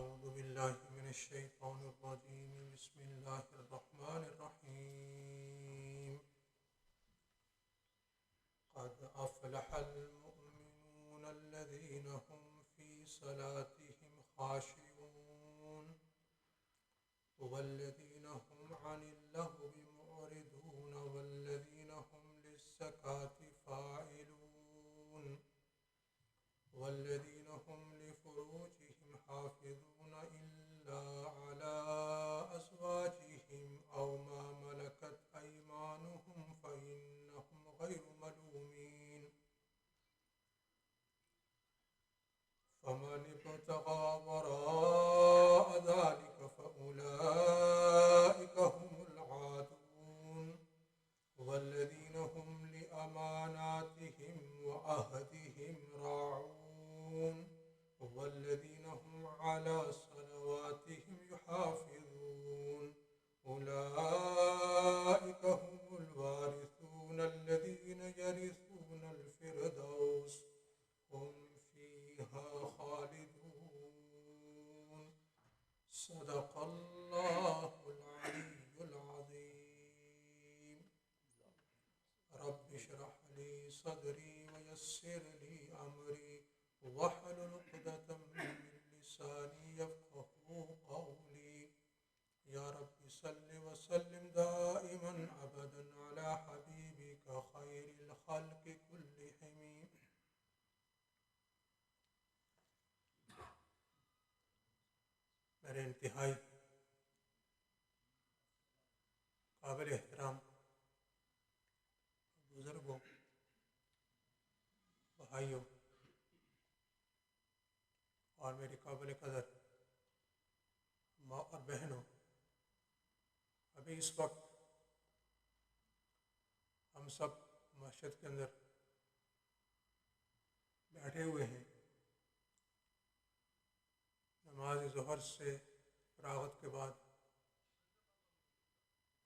أعوذ بالله من الشيطان الرجيم بسم الله الرحمن الرحيم قد أفلح المؤمنون الذين هم في صلاتهم خاشعون والذين هم عن اللغو معرضون والذين هم للزكاة فاعلون والذين هم لفروجهم حافظون إلا على أزواجهم أو ما ملكت أيمانهم فإنهم غير ملومين فمن ابتغى وراء ذلك فأولئك هم العادون والذين هم لأماناتهم وعهدهم راعون والذين هم على صلواتهم يحافظون أولئك هم الوارثون الذين يرثون الفردوس هم فيها خالدون صدق الله العلي العظيم رب اشرح لي صدري ويسر لي أمري واحلل عقدة من لساني يفقهوا قولي يا رب صل وسلم دائما أبدا على حبيبك خير الخلق كلهم میرے انتہائی قابل احترام بزرگوں، بھائیوں اور میری قابل قدر ماں اور بہنوں، ابھی اس وقت ہم سب مسجد کے اندر بیٹھے ہوئے ہیں، نماز ظہر سے فراغت کے بعد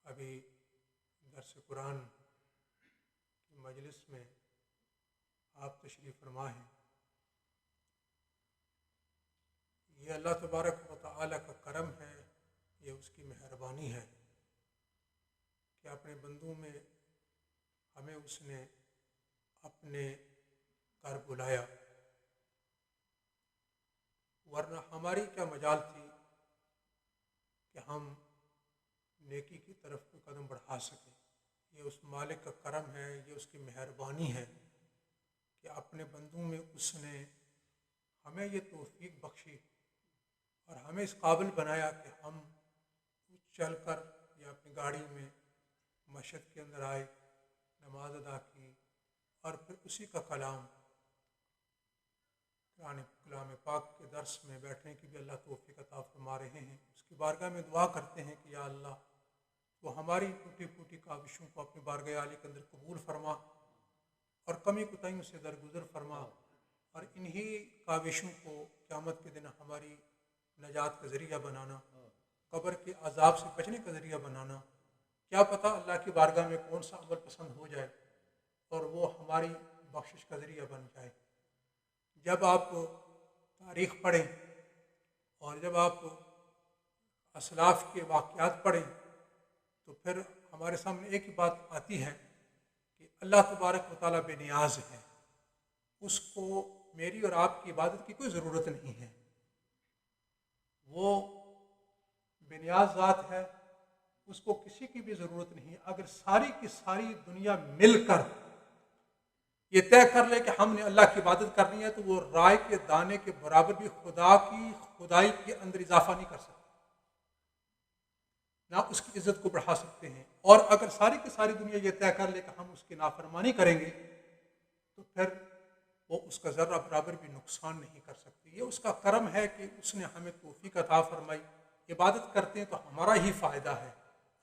ابھی درس قرآن کی مجلس میں آپ تشریف فرما ہیں۔ یہ اللہ تبارک و تعالیٰ کا کرم ہے، یہ اس کی مہربانی ہے کہ اپنے بندوں میں ہمیں اس نے اپنے گھر بلایا، ورنہ ہماری کیا مجال تھی کہ ہم نیکی کی طرف کوئی قدم بڑھا سکیں۔ یہ اس مالک کا کرم ہے، یہ اس کی مہربانی ہے کہ اپنے بندوں میں اس نے ہمیں یہ توفیق بخشی اور ہمیں اس قابل بنایا کہ ہم چل کر یا اپنی گاڑی میں مسجد کے اندر آئے، نماز ادا کی اور پھر اسی کا کلام پاک کے درس میں بیٹھنے کی بھی اللہ توفیق عطا فرما رہے ہیں۔ اس کی بارگاہ میں دعا کرتے ہیں کہ یا اللہ وہ ہماری ٹوٹی پھوٹی کاوشوں کو اپنی بارگاہ عالی کے اندر قبول فرما اور کمی کوتاہیوں سے درگزر فرما، اور انہی کاوشوں کو قیامت کے دن ہماری نجات کا ذریعہ بنانا، قبر کے عذاب سے بچنے کا ذریعہ بنانا۔ کیا پتہ اللہ کی بارگاہ میں کون سا عمل پسند ہو جائے اور وہ ہماری بخشش کا ذریعہ بن جائے۔ جب آپ تاریخ پڑھیں اور جب آپ اسلاف کے واقعات پڑھیں تو پھر ہمارے سامنے ایک ہی بات آتی ہے کہ اللہ تبارک و تعالیٰ بے نیاز ہے، اس کو میری اور آپ کی عبادت کی کوئی ضرورت نہیں ہے، وہ بے نیاز ذات ہے، اس کو کسی کی بھی ضرورت نہیں ہے۔ اگر ساری کی ساری دنیا مل کر یہ طے کر لے کہ ہم نے اللہ کی عبادت کرنی ہے تو وہ رائے کے دانے کے برابر بھی خدا کی خدائی کے اندر اضافہ نہیں کر سکتے، نہ اس کی عزت کو بڑھا سکتے ہیں۔ اور اگر ساری کی ساری دنیا یہ طے کر لے کہ ہم اس کی نافرمانی کریں گے تو پھر وہ اس کا ذرہ برابر بھی نقصان نہیں کر سکتے۔ یہ اس کا کرم ہے کہ اس نے ہمیں توفیق عطا فرمائی۔ عبادت کرتے ہیں تو ہمارا ہی فائدہ ہے،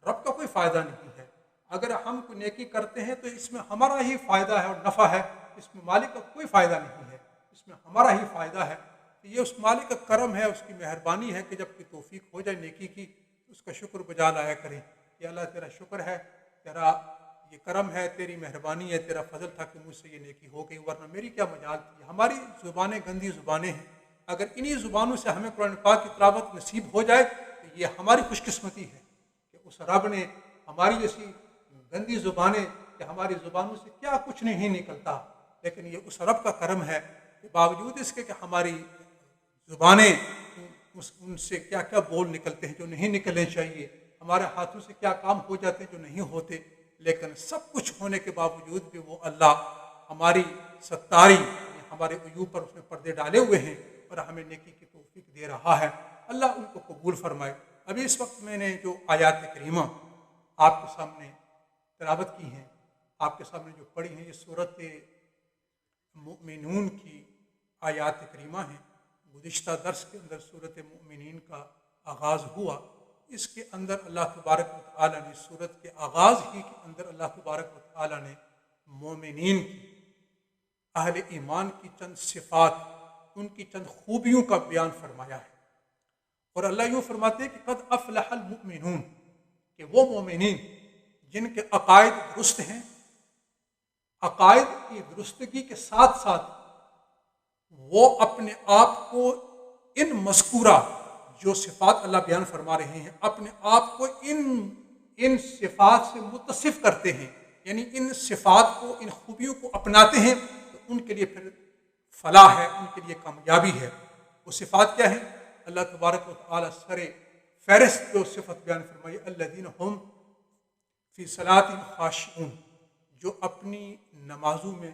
رب کا کوئی فائدہ نہیں ہے۔ اگر ہم کوئی نیکی کرتے ہیں تو اس میں ہمارا ہی فائدہ ہے اور نفع ہے، اس میں مالک کا کوئی فائدہ نہیں ہے، اس میں ہمارا ہی فائدہ ہے۔ یہ اس مالک کا کرم ہے، اس کی مہربانی ہے کہ جب کی توفیق ہو جائے نیکی کی اس کا شکر بجا لایا کریں کہ اللہ تیرا شکر ہے، تیرا یہ کرم ہے، تیری مہربانی ہے، تیرا فضل تھا کہ مجھ سے یہ نیکی ہو گئی، ورنہ میری کیا مجال تھی۔ ہماری زبانیں گندی زبانیں ہیں، اگر انہی زبانوں سے ہمیں قرآن پاک کی تلاوت نصیب ہو جائے تو یہ ہماری خوش قسمتی ہے کہ اس رب نے ہماری جیسی گندی زبانیں کہ ہماری زبانوں سے کیا کچھ نہیں نکلتا، لیکن یہ اس رب کا کرم ہے کہ باوجود اس کے کہ ہماری زبانیں ان سے کیا کیا بول نکلتے ہیں جو نہیں نکلنے چاہیے، ہمارے ہاتھوں سے کیا کام ہو جاتے ہیں جو نہیں ہوتے، لیکن سب کچھ ہونے کے باوجود بھی وہ اللہ ہماری ستاری ہمارے عیوب پر اس نے پردے ڈالے ہوئے ہیں اور ہمیں نیکی کی توفیق دے رہا ہے۔ اللہ ان کو قبول فرمائے۔ ابھی اس وقت میں نے جو آیات کریمہ آپ کے سامنے تلاوت کی ہیں، آپ کے سامنے جو پڑھی ہیں، یہ سورۃ مؤمنون کی آیات کریمہ ہیں۔ گزشتہ درس کے اندر سورۃ مؤمنین کا آغاز ہوا، اس کے اندر اللہ تبارک و تعالیٰ نے سورت کے آغاز ہی کے اندر اللہ تبارک و تعالیٰ نے مومنین کی، اہل ایمان کی چند صفات، ان کی چند خوبیوں کا بیان فرمایا ہے، اور اللہ یوں فرماتے ہیں کہ قد افلح المؤمنون، کہ وہ مومنین جن کے عقائد درست ہیں، عقائد کی درستگی کے ساتھ ساتھ وہ اپنے آپ کو ان مذکورہ جو صفات اللہ بیان فرما رہے ہیں اپنے آپ کو ان صفات سے متصف کرتے ہیں، یعنی ان صفات کو، ان خوبیوں کو اپناتے ہیں، تو ان کے لیے پھر فلاح ہے، ان کے لیے کامیابی ہے۔ وہ صفات کیا ہیں؟ اللہ تبارک و تعالیٰ سر فہرست جو صفت بیان فرمائی، الذین هم فی صلاتہم خاشعون، جو اپنی نمازوں میں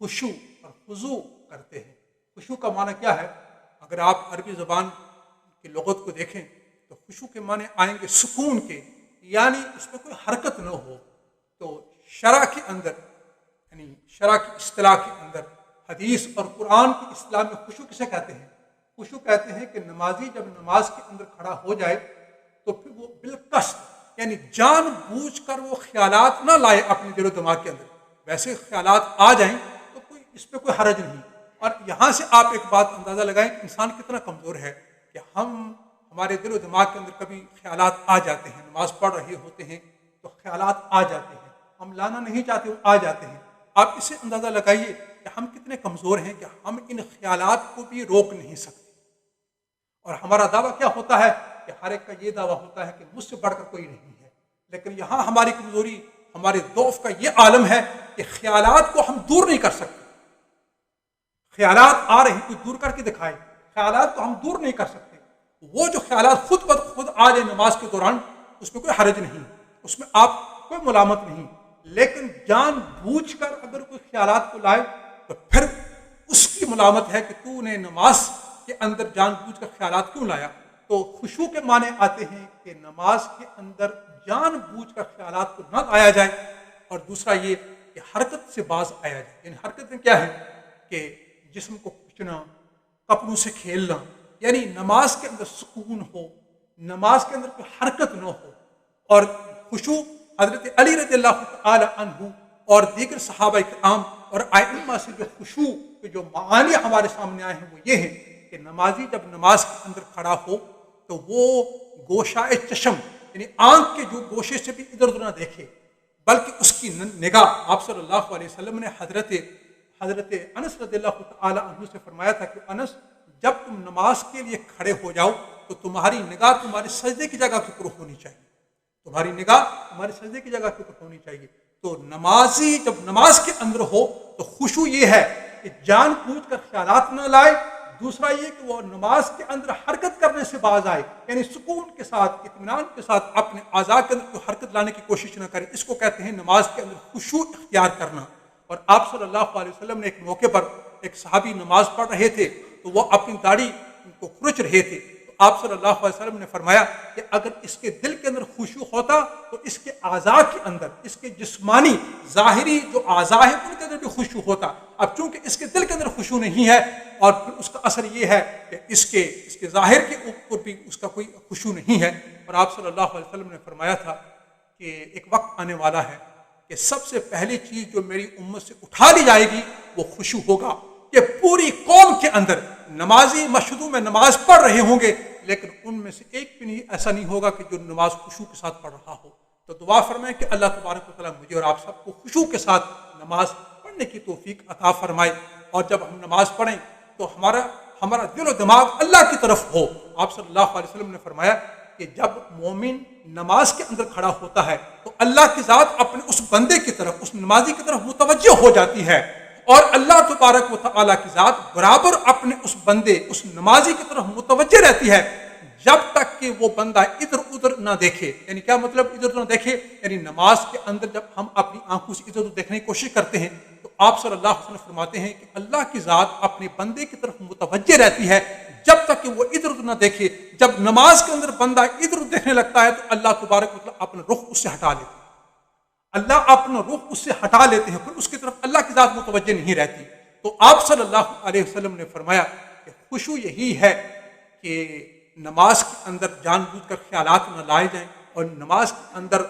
خشوع اور خضوع کرتے ہیں۔ خشوع کا معنی کیا ہے؟ اگر آپ عربی زبان کی لغت کو دیکھیں تو خشوع کے معنی آئیں گے سکون کے، یعنی اس میں کوئی حرکت نہ ہو۔ تو شرع کے اندر، یعنی شرع کی اصطلاح کے اندر، حدیث اور قرآن کی اصطلاح میں خشوع کسے کہتے ہیں؟ خشوع کہتے ہیں کہ نمازی جب نماز کے اندر کھڑا ہو جائے تو پھر وہ بالقصد، یعنی جان بوجھ کر وہ خیالات نہ لائے اپنے دل و دماغ کے اندر، ویسے خیالات آ جائیں تو کوئی اس پہ کوئی حرج نہیں۔ اور یہاں سے آپ ایک بات اندازہ لگائیں کہ انسان کتنا کمزور ہے کہ ہمارے دل و دماغ کے اندر کبھی خیالات آ جاتے ہیں، نماز پڑھ رہے ہوتے ہیں تو خیالات آ جاتے ہیں، ہم لانا نہیں چاہتے وہ آ جاتے ہیں۔ آپ اسے اندازہ لگائیے کہ ہم کتنے کمزور ہیں کہ ہم ان خیالات کو بھی روک نہیں سکتے، اور ہمارا دعویٰ کیا ہوتا ہے کہ ہر ایک کا یہ دعویٰ ہوتا ہے کہ مجھ سے بڑھ کر کوئی نہیں ہے، لیکن یہاں ہماری کمزوری، ہمارے ضعف کا یہ عالم ہے کہ خیالات کو ہم دور نہیں کر سکتے۔ خیالات آ رہے ہیں، کوئی دور کر کے دکھائے، خیالات کو ہم دور نہیں کر سکتے۔ وہ جو خیالات خود بخود آ جائے نماز کے دوران، اس میں کوئی حرج نہیں، اس میں آپ کوئی ملامت نہیں، لیکن جان بوجھ کر اگر کوئی خیالات کو لائے تو پھر اس کی ملامت ہے کہ تو نے نماز کے اندر جان بوجھ کر خیالات کیوں لایا۔ تو خشوع کے معنی آتے ہیں کہ نماز کے اندر جان بوجھ کر خیالات کو نہ لایا جائے، اور دوسرا یہ کہ حرکت سے باز آیا جائے۔ یعنی حرکت میں کیا ہے کہ جسم کو کھینچنا، کپڑوں سے کھیلنا، یعنی نماز کے اندر سکون ہو، نماز کے اندر کوئی حرکت نہ ہو۔ اور خشوع حضرت علی رضی اللہ تعالی عنہ اور دیگر صحابہ کرام اور ائمہ سے جو خشوع کے جو معانی ہمارے سامنے آئے ہیں وہ یہ ہیں کہ نمازی جب نماز کے اندر کھڑا ہو تو وہ گوشائے چشم، یعنی آنکھ کے جو گوشے سے بھی ادھر ادھر نہ دیکھے، بلکہ اس کی نگاہ، آپ صلی اللہ علیہ وسلم نے حضرت انس رضی اللہ تعالی عنہ سے فرمایا تھا کہ انس، جب تم نماز کے لیے کھڑے ہو جاؤ تو تمہاری نگاہ تمہارے سجدے کی جگہ کے اوپر ہونی چاہیے، تمہاری نگاہ تمہارے سجدے کی جگہ کے اوپر ہونی چاہیے۔ تو نمازی جب نماز کے اندر ہو تو خشوع یہ ہے کہ جان بوجھ کر خیالات نہ لائے، دوسرا یہ کہ وہ نماز کے اندر حرکت کرنے سے باز آئے، یعنی سکون کے ساتھ، اطمینان کے ساتھ اپنے اعضاء کے اندر کوئی حرکت لانے کی کوشش نہ کرے۔ اس کو کہتے ہیں نماز کے اندر خشوع اختیار کرنا۔ اور آپ صلی اللہ علیہ وسلم نے ایک موقع پر ایک صحابی نماز پڑھ رہے تھے تو وہ اپنی داڑھی کو کھرچ رہے تھے، تو آپ صلی اللہ علیہ وسلم نے فرمایا کہ اگر اس کے دل کے اندر خشوع ہوتا تو اس کے اعضاء کے اندر، اس کے جسمانی ظاہری جو اعضاء ہیں ان کے اندر بھی خشوع ہوتا۔ اب چونکہ اس کے دل کے اندر خشوع نہیں ہے، اور پھر اس کا اثر یہ ہے کہ اس کے ظاہر کے اوپر بھی اس کا کوئی خشوع نہیں ہے۔ اور آپ صلی اللہ علیہ وسلم نے فرمایا تھا کہ ایک وقت آنے والا ہے کہ سب سے پہلی چیز جو میری امت سے اٹھا لی جائے گی وہ خشوع ہوگا، کہ پوری قوم کے اندر نمازی مسجدوں میں نماز پڑھ رہے ہوں گے لیکن ان میں سے ایک بھی نہیں ایسا نہیں ہوگا کہ جو نماز خشوع کے ساتھ پڑھ رہا ہو۔ تو دعا فرمائیں کہ اللہ تبارک و تعالیٰ مجھے اور آپ سب کو خشوع کے ساتھ نماز پڑھنے کی توفیق عطا فرمائے، اور جب ہم نماز پڑھیں تو ہمارا دل و دماغ اللہ کی طرف ہو۔ آپ صلی اللہ علیہ وسلم نے فرمایا کہ جب مومن نماز کے اندر کھڑا ہوتا ہے تو اللہ کی ذات اپنے اس بندے کی طرف، اس نمازی کی طرف متوجہ ہو جاتی ہے، اور اللہ تبارک و تعالیٰ کی ذات برابر اپنے اس بندے، اس نمازی کی طرف متوجہ رہتی ہے جب تک کہ وہ بندہ ادھر ادھر نہ دیکھے۔ یعنی کیا مطلب ادھر ادھر نہ دیکھے؟ یعنی نماز کے اندر جب ہم اپنی آنکھوں سے ادھر ادھر دیکھنے کی کوشش کرتے ہیں تو آپ صلی اللہ علیہ وسلم فرماتے ہیں کہ اللہ کی ذات اپنے بندے کی طرف متوجہ رہتی ہے جب تک کہ وہ ادھر ادھر نہ دیکھے۔ جب نماز کے اندر بندہ ادھر ادھر دیکھنے لگتا ہے تو اللہ تبارک و تعالیٰ اپنا رخ اس سے ہٹا لیتے ہیں، اللہ اپنا رخ اس سے ہٹا لیتے ہیں، پھر اس کی طرف اللہ کی ذات متوجہ نہیں رہتی۔ تو آپ صلی اللہ علیہ وسلم نے فرمایا کہ خشوع یہی ہے کہ نماز کے اندر جان بوجھ کر خیالات نہ لائے جائیں، اور نماز کے اندر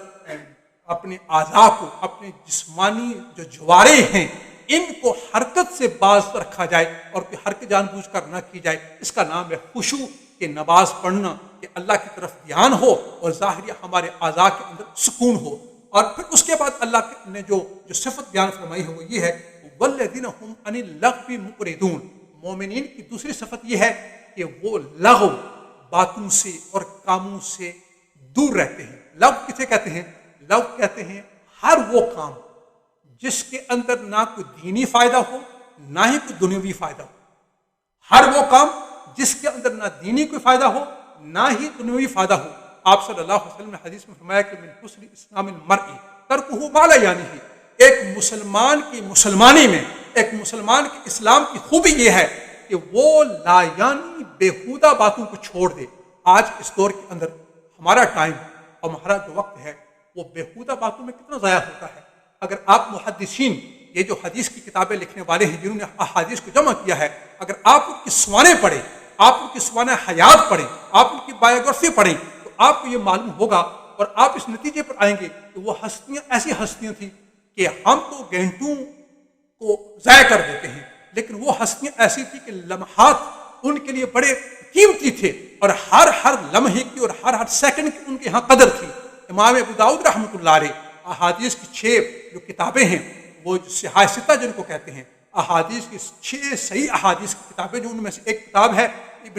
اپنے اعضاء کو، اپنے جسمانی جو جوارے ہیں ان کو حرکت سے باز رکھا جائے اور کوئی حرکت جان بوجھ کر نہ کی جائے۔ اس کا نام ہے خشوع، کہ نماز پڑھنا کہ اللہ کی طرف دھیان ہو اور ظاہری ہمارے اعضاء کے اندر سکون ہو۔ اور پھر اس کے بعد اللہ نے جو صفت بیان فرمائی ہے وہ یہ ہے والذین هم عن اللغو معرضون۔ مومنین کی دوسری صفت یہ ہے کہ وہ لغو، باتوں سے اور کاموں سے دور رہتے ہیں۔ لغو کسے کہتے ہیں؟ لغو کہتے ہیں ہر وہ کام جس کے اندر نہ کوئی دینی فائدہ ہو نہ ہی کوئی دنیاوی فائدہ ہو۔ ہر وہ کام جس کے اندر نہ دینی کوئی فائدہ ہو نہ ہی دنیاوی فائدہ ہو۔ آپ صلی اللہ علیہ وسلم نے حدیث میں فرمایا کہ من حسن اسلام المرء ترکہ ما لا یعنیہ۔ ایک مسلمان کی مسلمانی میں، ایک مسلمان کے اسلام کی خوبی یہ ہے کہ وہ لا یعنی بیہودہ باتوں کو چھوڑ دے۔ آج اس دور کے اندر ہمارا ٹائم اور ہمارا جو وقت ہے وہ بیہودہ باتوں میں کتنا ضائع ہوتا ہے۔ اگر آپ محدثین، یہ جو حدیث کی کتابیں لکھنے والے ہیں جنہوں نے احادیث کو جمع کیا ہے، اگر آپ ان کی سوانح پڑھیں، آپ ان کی سوانح حیات پڑھیں، آپ ان کی بایوگرافی پڑھیں تو آپ کو یہ معلوم ہوگا اور آپ اس نتیجے پر آئیں گے کہ وہ ہستیاں ایسی ہستیاں تھیں کہ ہم تو گھنٹوں کو ضائع کر دیتے ہیں، لیکن وہ ہستیاں ایسی تھیں کہ لمحات ان کے لیے بڑے قیمتی تھے، اور ہر لمحے کی اور ہر سیکنڈ کی ان کے ہاں قدر تھی۔ امام ابو داؤد رحمۃ اللہ علیہ احادیث کی 6 جو کتابیں ہیں، وہ صحاح ستہ جن کو کہتے ہیں، احادیث کی 6 صحیح احادیث کی کتابیں، جو ان میں سے ایک کتاب ہے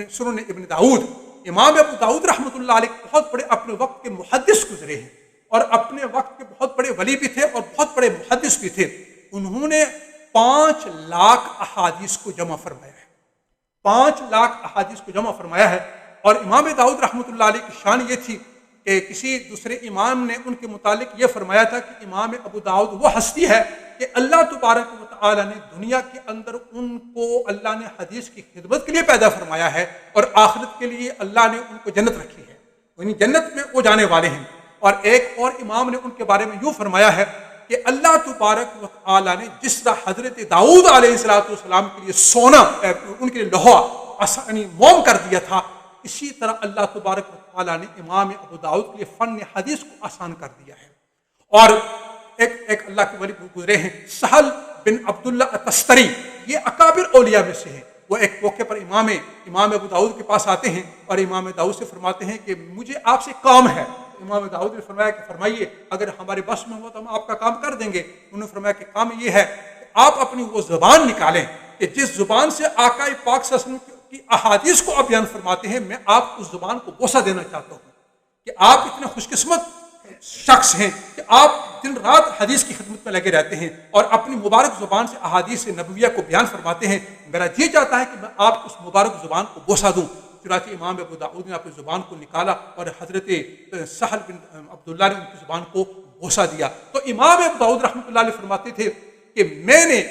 سنن ابن داؤد۔ امام ابو داؤد رحمۃ اللہ علیہ بہت بڑے اپنے وقت کے محدث گزرے ہیں، اور اپنے وقت کے بہت بڑے ولی بھی تھے اور بہت بڑے محدث بھی تھے۔ انہوں نے 5 لاکھ احادیث کو جمع فرمایا ہے، 5 لاکھ احادیث کو جمع فرمایا ہے۔ اور امام داؤد رحمۃ اللہ علیہ کی شان یہ تھی کہ کسی دوسرے امام نے ان کے متعلق یہ فرمایا تھا کہ امام ابو داؤد وہ ہستی ہے کہ اللہ تبارک و تعالی نے دنیا کے اندر ان کو اللہ نے حدیث کی خدمت کے لیے پیدا فرمایا ہے، اور آخرت کے لیے اللہ نے ان کو جنت رکھی ہے، یعنی جنت میں وہ جانے والے ہیں۔ اور ایک اور امام نے ان کے بارے میں یوں فرمایا ہے کہ اللہ تبارک و تعالی نے جس طرح حضرت داؤد علیہ السلام کے لیے سونا، ان کے لیے لوہا یعنی موم کر دیا تھا، اسی طرح اللہ تبارک و تعالی نے امام ابو داؤد کے لیے فن حدیث کو آسان کر دیا ہے۔ اور ایک اللہ کے ولی گزرے ہیں سہل بن عبداللہ التستری، یہ اکابر اولیاء میں سے ہیں۔ وہ ایک موقع پر امام ابو داؤد کے پاس آتے ہیں اور امام داؤد سے فرماتے ہیں کہ مجھے آپ سے کام ہے۔ امام داؤد نے فرمایا کہ فرمائیے، اگر ہمارے بس میں ہوا تو ہم آپ کا کام کر دیں گے۔ انہوں نے فرمایا کہ کام یہ ہے کہ آپ اپنی وہ زبان نکالیں کہ جس زبان سے آقا پاک صلی اللہ علیہ وسلم کی احادیث کو آپ بیان فرماتے ہیں، میں آپ اس زبان کو بوسہ دینا چاہتا ہوں کہ آپ اتنے خوش قسمت شخص ہیں کہ آپ دن رات حدیث کی خدمت میں لگے رہتے ہیں اور اپنی مبارک زبان سے احادیث نبویہ کو بیان فرماتے ہیں۔ میرا جی چاہتا ہے کہ میں آپ اس مبارک زبان کو بوسہ دوں۔ چنانچہ امام ابو داؤد نے اپنی زبان کو نکالا اور حضرت سہل بن عبداللہ نے ان کی زبان کو بوسہ دیا۔ تو امام ابو داؤد رحمۃ اللہ علیہ فرماتے تھے کہ میں نے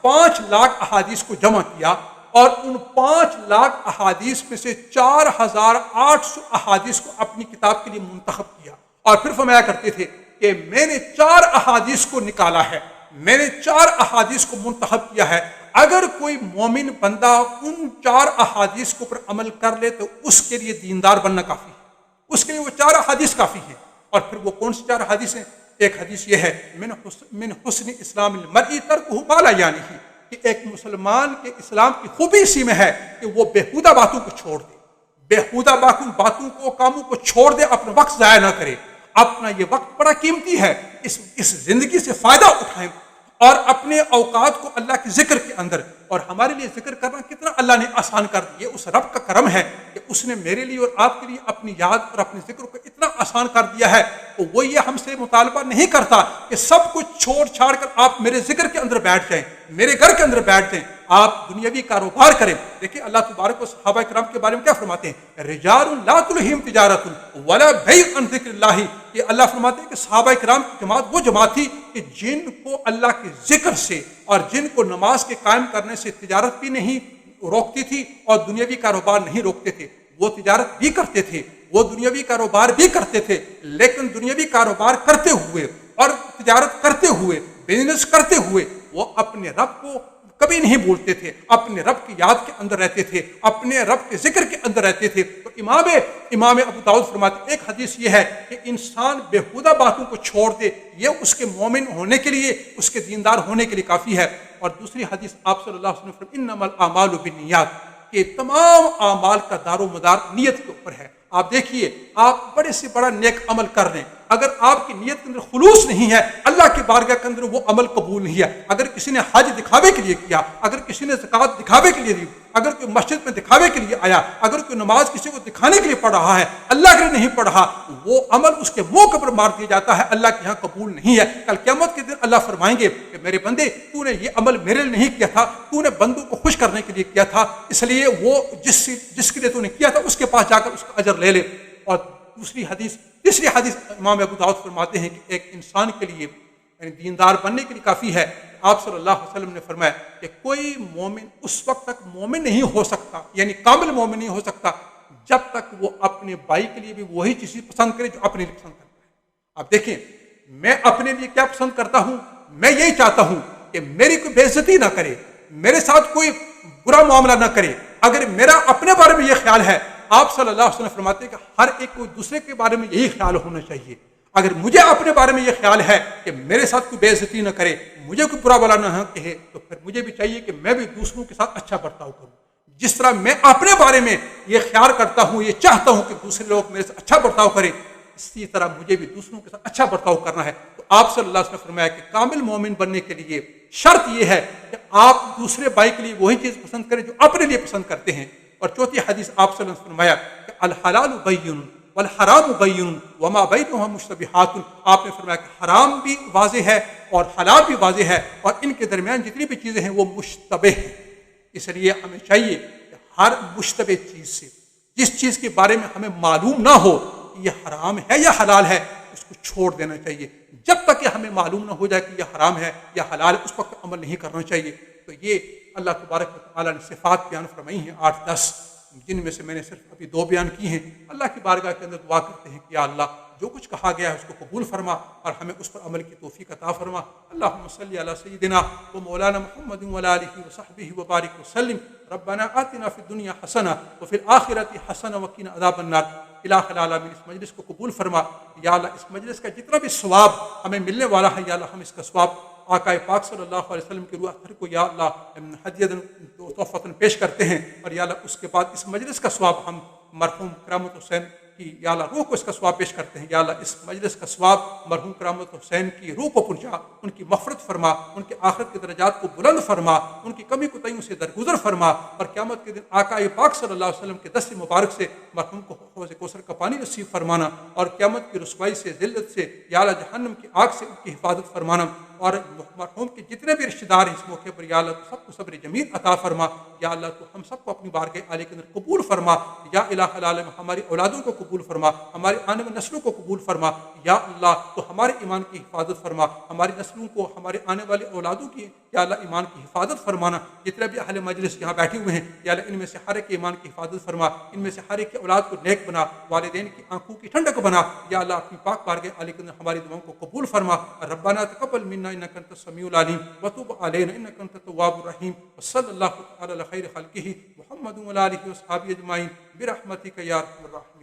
5 لاکھ احادیث کو جمع کیا، اور ان 5 لاکھ احادیث میں سے 4800 احادیث کو اپنی کتاب کے لیے منتخب کیا، اور پھر فرمایا کرتے تھے کہ میں نے 4 احادیث کو نکالا ہے، میں نے 4 احادیث کو منتخب کیا ہے۔ اگر کوئی مومن بندہ ان 4 احادیث کو پر عمل کر لے تو اس کے لیے دیندار بننا کافی ہے، اس کے لیے وہ 4 احادیث کافی ہیں۔ اور پھر وہ کون سی 4 احادیث ہیں؟ ایک حدیث یہ ہے من حسن اسلام المرء ترکہ ما لا یعنیہ، کہ ایک مسلمان کے اسلام کی خوبی اسی میں ہے کہ وہ بیہودہ باتوں کو چھوڑ دے، بیہودہ باتوں کو، کاموں کو چھوڑ دے، اپنا وقت ضائع نہ کرے۔ اپنا یہ وقت بڑا قیمتی ہے، اس زندگی سے فائدہ اٹھائیں، اور اپنے اوقات کو اللہ کے ذکر کے اندر، اور ہمارے لیے ذکر کرنا کتنا اللہ نے آسان کر دیا، یہ اس رب کا کرم ہے کہ اس نے میرے لیے اور آپ کے لیے اپنی یاد اور اپنے ذکر کو اتنا آسان کر دیا ہے۔ تو وہ یہ ہم سے مطالبہ نہیں کرتا کہ سب کچھ چھوڑ چھاڑ کر آپ میرے ذکر کے اندر بیٹھ جائیں، میرے گھر کے اندر بیٹھ جائیں، آپ دنیاوی کاروبار کریں۔ دیکھیں اللہ تبارک و صحابہ کرام کے بارے میں کیا فرماتے ہیں، رجال لا تلہم تجارت ولا بیع عن ذکر اللہ، یہ اللہ فرماتے ہیں کہ صحابہ کرام کی جماعت وہ جماعت تھی کہ جن کو اللہ کے ذکر سے اور جن کو نماز کے قائم کرنے سے تجارت بھی نہیں روکتی تھی اور دنیاوی کاروبار نہیں روکتے تھے۔ وہ تجارت بھی کرتے تھے، وہ دنیاوی کاروبار بھی کرتے تھے، لیکن دنیاوی کاروبار کرتے ہوئے اور تجارت کرتے ہوئے، بزنس کرتے ہوئے وہ اپنے رب کو کبھی نہیں بھولتے تھے، اپنے رب کی یاد کے اندر رہتے تھے، اپنے رب کے ذکر کے اندر رہتے تھے۔ تو امام ابو داؤد فرماتے ہیں، ایک حدیث یہ ہے کہ انسان بےہودہ باتوں کو چھوڑ دے، یہ اس کے مومن ہونے کے لیے، اس کے دیندار ہونے کے لیے کافی ہے۔ اور دوسری حدیث آپ صلی اللہ علیہ وسلم فرماتے ہیں، انما الاعمال بالنیات، کہ تمام اعمال کا دار و مدار نیت کے اوپر ہے۔ آپ دیکھیے، آپ بڑے سے بڑا نیک عمل کر رہے ہیں، اگر آپ کی نیت کے اندر خلوص نہیں ہے، اللہ کی بارگاہ کے اندر وہ عمل قبول نہیں ہے۔ اگر کسی نے حج دکھاوے کے لیے کیا، اگر کسی نے زکوٰۃ دکھاوے کے لیے دی، اگر کوئی مسجد میں دکھاوے کے لیے آیا، اگر کوئی نماز کسی کو دکھانے کے لیے پڑھ رہا ہے، اللہ کے لیے نہیں پڑھ رہا، وہ عمل اس کے منہ کے اوپر مار دیا جاتا ہے، اللہ کے یہاں قبول نہیں ہے۔ کل قیامت کے دن اللہ فرمائیں گے کہ میرے بندے، تو نے یہ عمل میرے لیے نہیں کیا تھا، تو نے بندوں کو خوش کرنے کے لیے کیا تھا، اس لیے وہ جس کے لیے تو نے کیا تھا اس کے پاس جا کر اس کا اجر لے لے۔ اور تیسری حدیث امام ابو داؤد فرماتے ہیں کہ ایک انسان کے لیے، یعنی دیندار بننے کے لیے کافی ہے، آپ صلی اللہ علیہ وسلم نے فرمایا کہ کوئی مومن اس وقت تک مومن نہیں ہو سکتا، یعنی کامل مومن نہیں ہو سکتا، جب تک وہ اپنے بھائی کے لیے بھی وہی چیز پسند کرے جو اپنے لیے پسند کرتا ہے۔ آپ دیکھیں، میں اپنے لیے کیا پسند کرتا ہوں، میں یہی چاہتا ہوں کہ میری کوئی بے عزتی نہ کرے، میرے ساتھ کوئی برا معاملہ نہ کرے۔ اگر میرا اپنے بارے میں یہ خیال ہے، آپ صلی اللہ علیہ وسلم فرماتے ہیں کہ ہر ایک کو دوسرے کے بارے میں یہی خیال ہونا چاہیے۔ اگر مجھے اپنے بارے میں یہ خیال ہے کہ میرے ساتھ کوئی بے عزتی نہ کرے، مجھے کوئی برا بلا نہ کہے، تو پھر مجھے بھی چاہیے کہ میں بھی دوسروں کے ساتھ اچھا برتاؤ کروں۔ جس طرح میں اپنے بارے میں یہ خیال کرتا ہوں، یہ چاہتا ہوں کہ دوسرے لوگ میرے سے اچھا برتاؤ کریں، اسی طرح مجھے بھی دوسروں کے ساتھ اچھا برتاؤ کرنا ہے۔ تو آپ صلی اللہ علیہ وسلم نے فرمایا کہ کامل مومن بننے کے لیے شرط یہ ہے کہ آپ دوسرے بھائی کے لیے وہی چیز پسند کریں جو اپنے لیے پسند کرتے ہیں۔ اور چوتھی حدیث آپ صلی اللہ علیہ وسلم نے فرمایا کہ الحلال بین والحرام بین وما بینہما مشتبہات، آپ نے فرمایا کہ حرام بھی واضح ہے اور حلال بھی واضح ہے، اور ان کے درمیان جتنی بھی چیزیں ہیں وہ مشتبہ ہیں۔ اس لیے ہمیں چاہیے کہ ہر مشتبہ چیز سے، جس چیز کے بارے میں ہمیں معلوم نہ ہو کہ یہ حرام ہے یا حلال ہے، اس کو چھوڑ دینا چاہیے۔ جب تک کہ ہمیں معلوم نہ ہو جائے کہ یہ حرام ہے یا حلال ہے، اس وقت عمل نہیں کرنا چاہیے۔ تو یہ اللہ تبارک و تعالیٰ نے صفات بیان فرمائی ہیں 8-10، جن میں سے میں نے صرف ابھی 2 بیان کی ہیں۔ اللہ کی بارگاہ کے اندر دعا کرتے ہیں کہ یا اللہ، جو کچھ کہا گیا ہے اس کو قبول فرما اور ہمیں اس پر عمل کی توفیق عطا فرما۔ اللہم صلی علی سیدنا و مولانا محمد و علی آلہ و صحبہ وبارک وسلم۔ ربنا آتنا فی الدنیا حسنہ وفی الآخرۃ حسنہ وقنا عذاب النار۔ الہ العالمین، اس مجلس کو قبول فرما یا اللہ، اس مجلس کا جتنا بھی ثواب ہمیں ملنے والا ہے یا اللہ، ہم اس کا ثواب آقا پاک صلی اللہ علیہ وسلم کی روح اطہر کو یا اللہ ہدیۃً تحفۃً پیش کرتے ہیں، اور یا اللہ اس کے بعد اس مجلس کا ثواب ہم مرحوم کرامت حسین کی یا اللہ روح کو اس کا ثواب پیش کرتے ہیں۔ یا اللہ اس مجلس کا ثواب مرحوم کرامت حسین کی روح کو پہنچا، ان کی مغفرت فرما، ان کے آخرت کے درجات کو بلند فرما، ان کی کمی کوتاہیوں سے درگزر فرما، اور قیامت کے دن آقا پاک صلی اللہ علیہ وسلم کے دست مبارک سے مرحوم کو حوض کوثر کا پانی نصیب فرمانا، اور قیامت کی رسوائی سے، ذلت سے، یا اللہ جہنم کی آگ سے ان کی حفاظت فرمانا، اور مرحوم کے جتنے بھی رشتہ دار ہیں اس موقع پر یا اللہ تو سب کو صبر جمیل عطا فرما۔ یا اللہ تو ہم سب کو اپنی بارگاہ عالیہ کے اندر قبول فرما۔ یا الہ العالمین، ہماری اولادوں کو قبول فرما، ہماری آنے والی نسلوں کو قبول فرما۔ یا اللہ تو ہمارے ایمان کی حفاظت فرما، ہماری نسلوں کو، ہمارے آنے والے اولادوں کی یا اللہ ایمان کی حفاظت فرمانا۔ جتنے بھی اہل مجلس یہاں بیٹھے ہوئے ہیں یا اللہ، ان میں سے ہر ایک کے ایمان کی حفاظت فرما، ان میں سے ہر ایک کی اولاد کو نیک بنا، والدین کی آنکھوں کی ٹھنڈک بنا۔ یا اللہ اپنی پاک بارگاہ عالیہ کے اندر ہماری دعاؤں کو قبول فرما۔ ربنا تقبل منا انک انت السمیع العلیم وتب علینا انک انت التواب الرحیم، وصلی اللہ تعالی علی خیر خلقہ محمد وعلی آلہ وصحبہ اجمعین برحمتک یا ارحم الراحمین۔